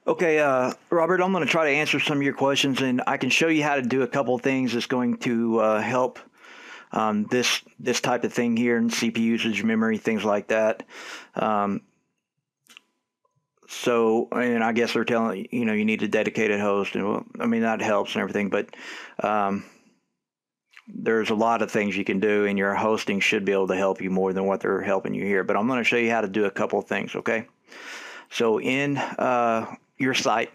Okay, Robert, I'm going to try to answer some of your questions, and I can show you how to do a couple of things that's going to help this type of thing here, and CPU usage, memory, things like that. Um, and I guess they're telling you need a dedicated host, and well, I mean that helps and everything, but um, there's a lot of things you can do, and your hosting should be able to help you more than what they're helping you here. But I'm going to show you how to do a couple of things. Okay, so in your site.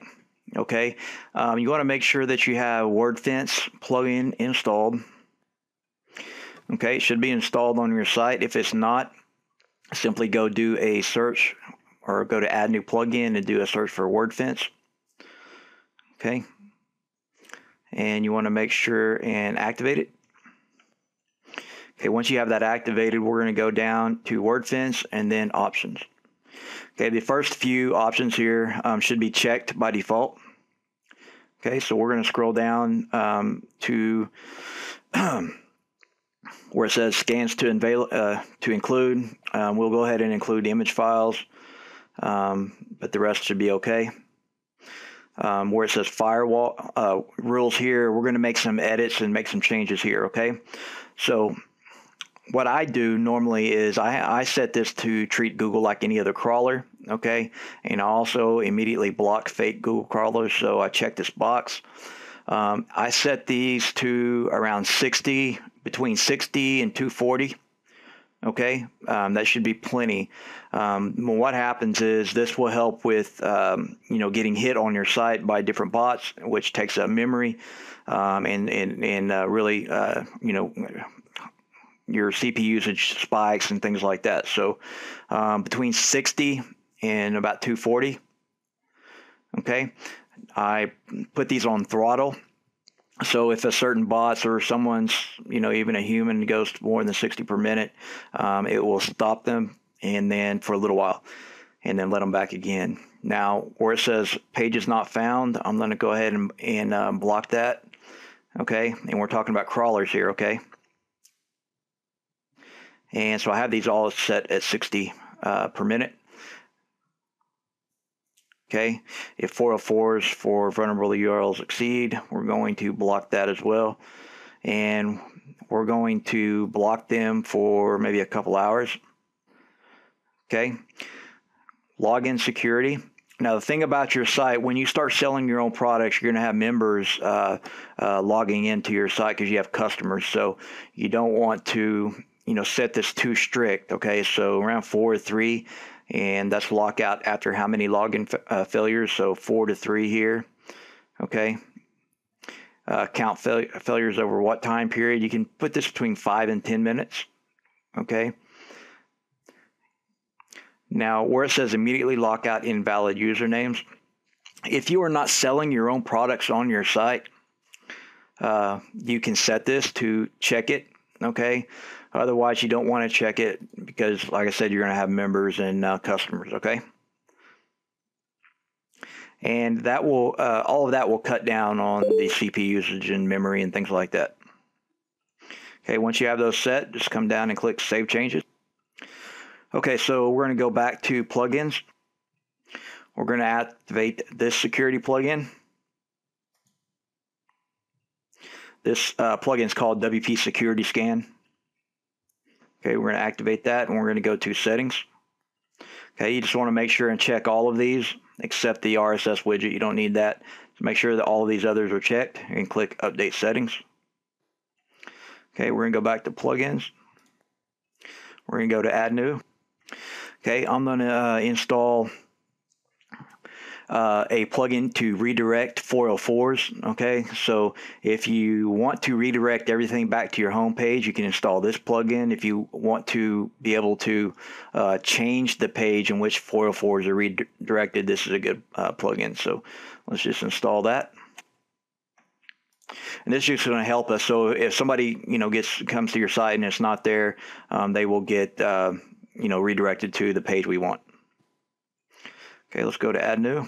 Okay, you want to make sure that you have WordFence plugin installed. Okay, it should be installed on your site. If it's not, simply go do a search or go to add new plugin and do a search for WordFence. Okay, and you want to make sure and activate it. Okay, once you have that activated, we're going to go down to WordFence and then options. Okay, the first few options here should be checked by default. Okay, so we're going to scroll down to where it says scans to include. We'll go ahead and include image files, but the rest should be okay. Where it says firewall rules here, we're going to make some edits and make some changes here. Okay, so what I do normally is I set this to treat Google like any other crawler, okay? And I also immediately block fake Google crawlers, so I check this box. I set these to around 60, between 60 and 240, okay? That should be plenty. What happens is this will help with, getting hit on your site by different bots, which takes up memory and really, your CPU usage spikes and things like that. So between 60 and about 240. Okay, I put these on throttle. So if a certain bots or someone's, even a human goes more than 60 per minute, it will stop them and then for a little while and then let them back again. Now, where it says pages not found, I'm going to go ahead and block that. Okay, and we're talking about crawlers here. Okay. And so I have these all set at 60 per minute. Okay, if 404s for vulnerable URLs exceed, we're going to block that as well. And we're going to block them for maybe a couple hours. Okay, login security. Now, the thing about your site, when you start selling your own products, you're going to have members logging into your site because you have customers. So you don't want to set this too strict. Okay, so around 4 or 3, and that's lockout after how many login failures. So 4 to 3 here. Okay, count failures over what time period. You can put this between 5 and 10 minutes. Okay. Now, where it says immediately lock out invalid usernames, if you are not selling your own products on your site, you can set this to check it. Okay. Otherwise, you don't want to check it because, like I said, you're going to have members and customers. Okay. And that will all of that will cut down on the CPU usage and memory and things like that. Okay. Once you have those set, just come down and click Save Changes. Okay, so we're going to go back to plugins. We're going to activate this security plugin. This plugin is called WP Security Scan. Okay, we're going to activate that, and we're going to go to Settings. Okay, you just want to make sure and check all of these except the RSS widget. You don't need that. So make sure that all of these others are checked and click Update Settings. Okay, we're going to go back to Plugins. We're going to go to Add New. Okay, I'm going to install a plugin to redirect 404s. Okay, so if you want to redirect everything back to your home page, you can install this plugin. If you want to be able to change the page in which 404s are redirected, this is a good plugin. So let's just install that. And this is just going to help us. So if somebody comes to your site and it's not there, they will get redirected to the page we want. Okay, let's go to Add New.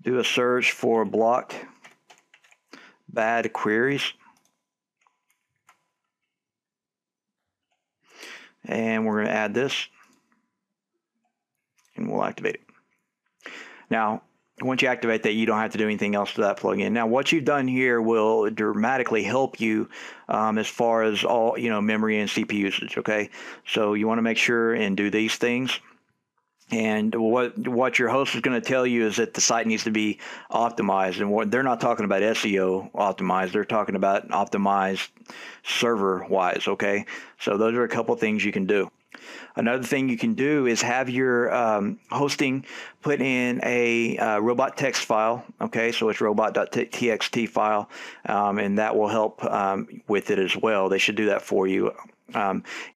Do a search for block bad queries. And we're going to add this. And we'll activate it. Now, once you activate that, you don't have to do anything else to that plugin. Now, what you've done here will dramatically help you as far as all, memory and CPU usage. Okay, so you want to make sure and do these things. And what your host is going to tell you is that the site needs to be optimized, and what they're not talking about SEO optimized, they're talking about optimized server wise. Okay, so those are a couple things you can do. Another thing you can do is have your hosting put in a robot text file. Okay, so it's robot.txt file, and that will help with it as well. They should do that for you.